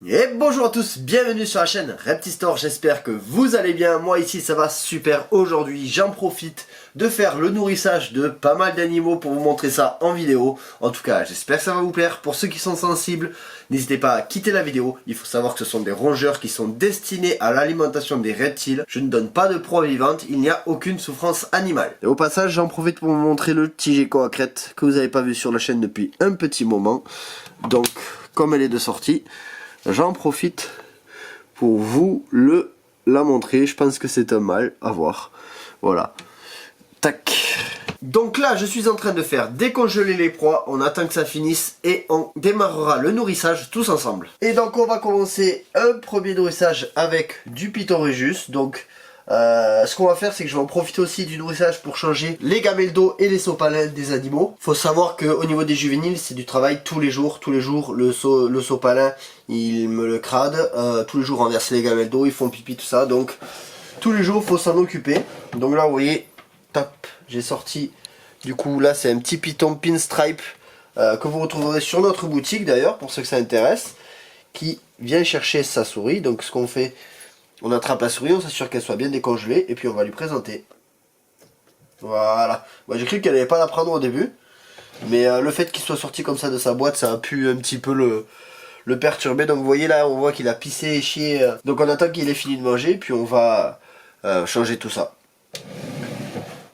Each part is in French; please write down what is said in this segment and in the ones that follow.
Et bonjour à tous, bienvenue sur la chaîne Reptistore, j'espère que vous allez bien. Moi ici ça va super. Aujourd'hui j'en profite de faire le nourrissage de pas mal d'animaux pour vous montrer ça en vidéo. En tout cas j'espère que ça va vous plaire. Pour ceux qui sont sensibles, n'hésitez pas à quitter la vidéo. Il faut savoir que ce sont des rongeurs qui sont destinés à l'alimentation des reptiles. Je ne donne pas de proie vivante, il n'y a aucune souffrance animale. Et au passage j'en profite pour vous montrer le petit gecko à crête que vous n'avez pas vu sur la chaîne depuis un petit moment. Donc comme elle est de sortie, j'en profite pour vous la montrer. Je pense que c'est un mâle, à voir. Voilà. Tac. Donc là, je suis en train de faire décongeler les proies. On attend que ça finisse et on démarrera le nourrissage tous ensemble. Et donc, on va commencer un premier nourrissage avec du Python Rhésus. Donc, ce qu'on va faire, c'est que je vais en profiter aussi du nourrissage pour changer les gamelles d'eau et les sopalins des animaux. Faut savoir qu'au niveau des juvéniles, c'est du travail tous les jours. Tous les jours, le sopalin, il me le crade. Tous les jours, renverser les gamelles d'eau, ils font pipi, tout ça. Donc, tous les jours, faut s'en occuper. Donc là, vous voyez, top, j'ai sorti. Du coup, là, c'est un petit Python Pinstripe que vous retrouverez sur notre boutique d'ailleurs, pour ceux que ça intéresse, qui vient chercher sa souris. Donc, ce qu'on fait, on attrape la souris, on s'assure qu'elle soit bien décongelée et puis on va lui présenter. Voilà. Moi j'ai cru qu'elle n'allait pas la prendre au début, mais le fait qu'il soit sorti comme ça de sa boîte, ça a pu un petit peu le perturber. Donc vous voyez là, on voit qu'il a pissé et chié. Donc on attend qu'il ait fini de manger, puis on va changer tout ça.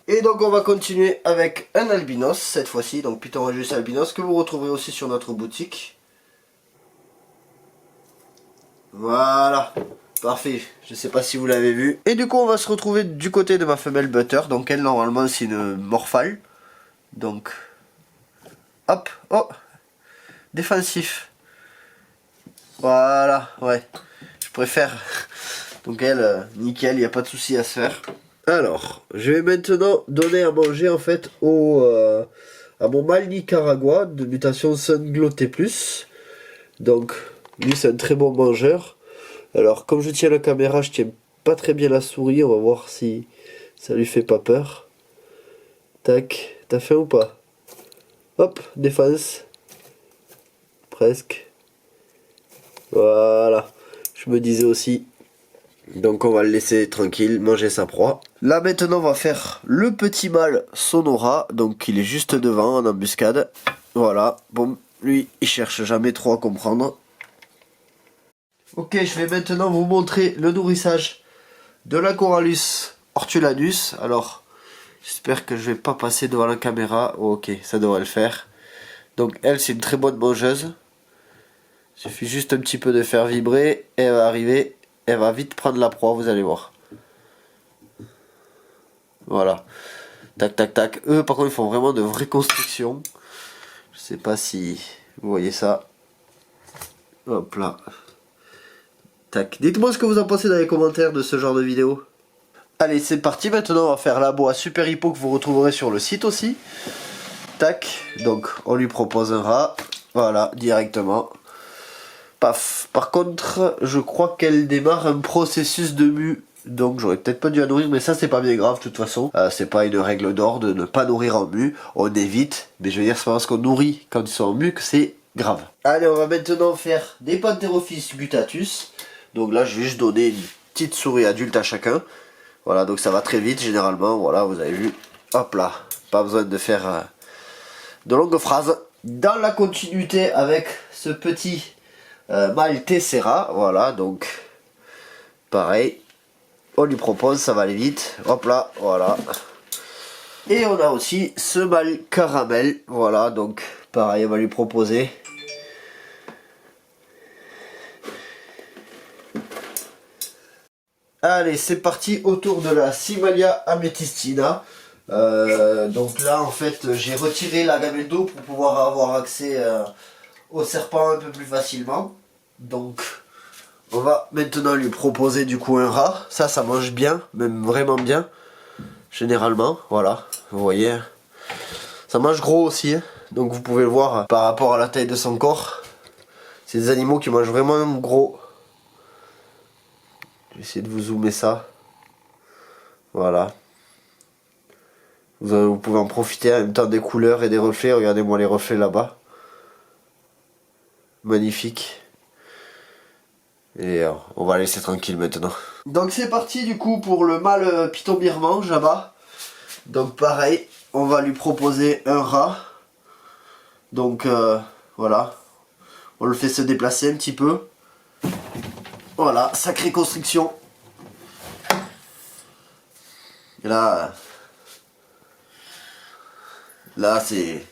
Et donc on va continuer avec un albinos cette fois-ci, donc Python Rhésus albinos, que vous retrouverez aussi sur notre boutique. Voilà. Parfait, je sais pas si vous l'avez vu. Et du coup on va se retrouver du côté de ma femelle Butter. Donc elle normalement c'est une morphale. Donc hop, oh, défensif. Voilà, ouais. Je préfère. Donc elle, nickel, il n'y a pas de souci à se faire. Alors, je vais maintenant donner à manger en fait à mon mâle Nicaragua de mutation Sungloté+. Donc lui c'est un très bon mangeur. Alors comme je tiens la caméra, je tiens pas très bien la souris, on va voir si ça lui fait pas peur. Tac, t'as faim ou pas? Hop, défense. Presque. Voilà, je me disais aussi. Donc on va le laisser tranquille, manger sa proie. Là maintenant on va faire le petit mâle Sonora, donc il est juste devant en embuscade. Voilà, bon, lui il cherche jamais trop à comprendre. Ok, je vais maintenant vous montrer le nourrissage de la Corallus hortulanus. Alors, j'espère que je vais pas passer devant la caméra. Oh, ok, ça devrait le faire. Donc elle, c'est une très bonne mangeuse. Il suffit juste un petit peu de faire vibrer. Et elle va arriver, elle va vite prendre la proie, vous allez voir. Voilà. Tac, tac, tac. Eux, par contre, ils font vraiment de vraies constructions. Je sais pas si vous voyez ça. Hop là. Tac. Dites-moi ce que vous en pensez dans les commentaires de ce genre de vidéo. Allez, c'est parti. Maintenant, on va faire la boa Super Hippo que vous retrouverez sur le site aussi. Tac. Donc, on lui propose un rat. Voilà, directement. Paf. Par contre, je crois qu'elle démarre un processus de mue. Donc, j'aurais peut-être pas dû la nourrir, mais ça, c'est pas bien grave, de toute façon. C'est pas une règle d'or de ne pas nourrir en mue. On évite. Mais je veux dire, c'est pas parce qu'on nourrit quand ils sont en mue que c'est grave. Allez, on va maintenant faire des Pantherophis guttatus. Donc là, je vais juste donner une petite souris adulte à chacun. Voilà, donc ça va très vite généralement. Voilà, vous avez vu. Hop là. Pas besoin de faire de longues phrases. Dans la continuité avec ce petit mâle Tessera. Voilà, donc pareil. On lui propose, ça va aller vite. Hop là, voilà. Et on a aussi ce mâle Caramel. Voilà, donc pareil, on va lui proposer. Allez, c'est parti autour de la Simalia amethystina. Donc là, en fait, j'ai retiré la gamelle d'eau pour pouvoir avoir accès au serpent un peu plus facilement. Donc, on va maintenant lui proposer du coup un rat. Ça mange bien, même vraiment bien. Généralement, voilà, vous voyez. Ça mange gros aussi, hein. Donc vous pouvez le voir par rapport à la taille de son corps. C'est des animaux qui mangent vraiment gros. Je vais essayer de vous zoomer ça. Voilà. Vous pouvez en profiter en même temps des couleurs et des reflets. Regardez-moi les reflets là-bas. Magnifique. Et on va laisser tranquille maintenant. Donc c'est parti du coup pour le mâle python birman, Jabba. Donc pareil, on va lui proposer un rat. Donc voilà, on le fait se déplacer un petit peu. Voilà, sacrée constriction. Et là c'est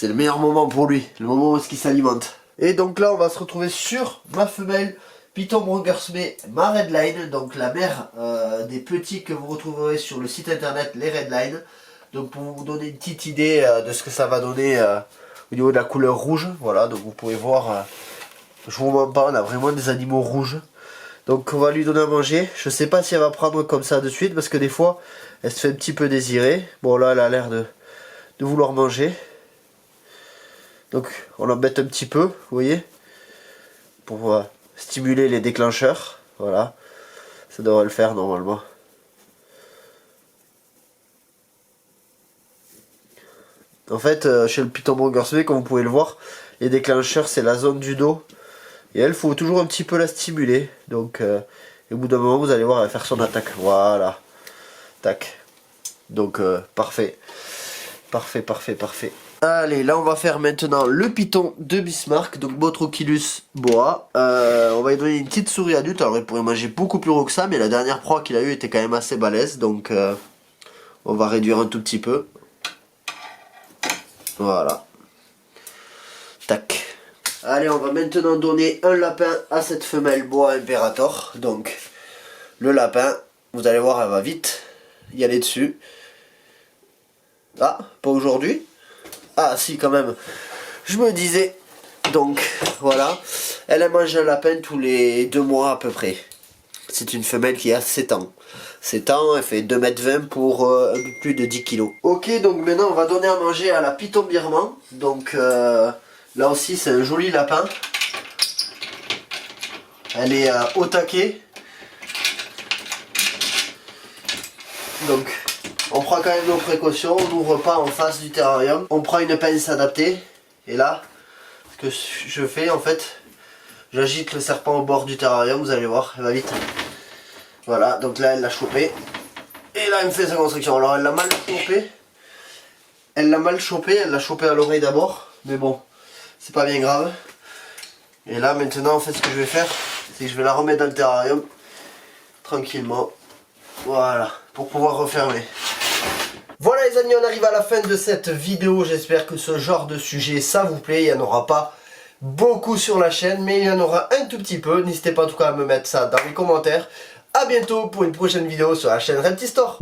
le meilleur moment pour lui, le moment où il s'alimente. Et donc là on va se retrouver sur ma femelle Python Brongersmee, ma Redline, donc la mère des petits que vous retrouverez sur le site internet les Redline. Donc pour vous donner une petite idée de ce que ça va donner au niveau de la couleur rouge, voilà, donc vous pouvez voir, je vous mens pas, on a vraiment des animaux rouges. Donc on va lui donner à manger, je sais pas si elle va prendre comme ça de suite, parce que des fois elle se fait un petit peu désirer. Bon là elle a l'air de vouloir manger. Donc on l'embête un petit peu, vous voyez, pour stimuler les déclencheurs, voilà, ça devrait le faire normalement. En fait, chez le Python Brongersmee, comme vous pouvez le voir, les déclencheurs c'est la zone du dos, et elle, faut toujours un petit peu la stimuler, donc et au bout d'un moment vous allez voir elle va faire son attaque, voilà, tac, donc parfait, parfait, parfait, parfait. Allez, là on va faire maintenant le python de Bismarck, donc Botrocylus boa. On va lui donner une petite souris adulte, alors il pourrait manger beaucoup plus gros que ça, mais la dernière proie qu'il a eue était quand même assez balèze, donc on va réduire un tout petit peu. Voilà. Tac. Allez, on va maintenant donner un lapin à cette femelle boa imperator, donc le lapin, vous allez voir, elle va vite y aller dessus. Ah, pas aujourd'hui. Ah si quand même, je me disais, donc voilà, elle mange un lapin tous les 2 mois à peu près. C'est une femelle qui a 7 ans. 7 ans, elle fait 2,20 m pour un peu plus de 10 kg. Ok, donc maintenant on va donner à manger à la python birman. Donc là aussi c'est un joli lapin. Elle est au taquet. Donc on prend quand même nos précautions, on n'ouvre pas en face du terrarium. On prend une pince adaptée. Et là, ce que je fais en fait, j'agite le serpent au bord du terrarium, vous allez voir, elle va vite. Voilà, donc là elle l'a chopé. Et là elle me fait sa constriction. Alors elle l'a mal chopé. Elle l'a chopé à l'oreille d'abord. Mais bon, c'est pas bien grave. Et là maintenant en fait ce que je vais faire, c'est que je vais la remettre dans le terrarium. Tranquillement. Voilà, pour pouvoir refermer. Voilà les amis, on arrive à la fin de cette vidéo. J'espère que ce genre de sujet ça vous plaît. Il n'y en aura pas beaucoup sur la chaîne, mais il y en aura un tout petit peu. N'hésitez pas en tout cas à me mettre ça dans les commentaires. A bientôt pour une prochaine vidéo sur la chaîne Reptistore.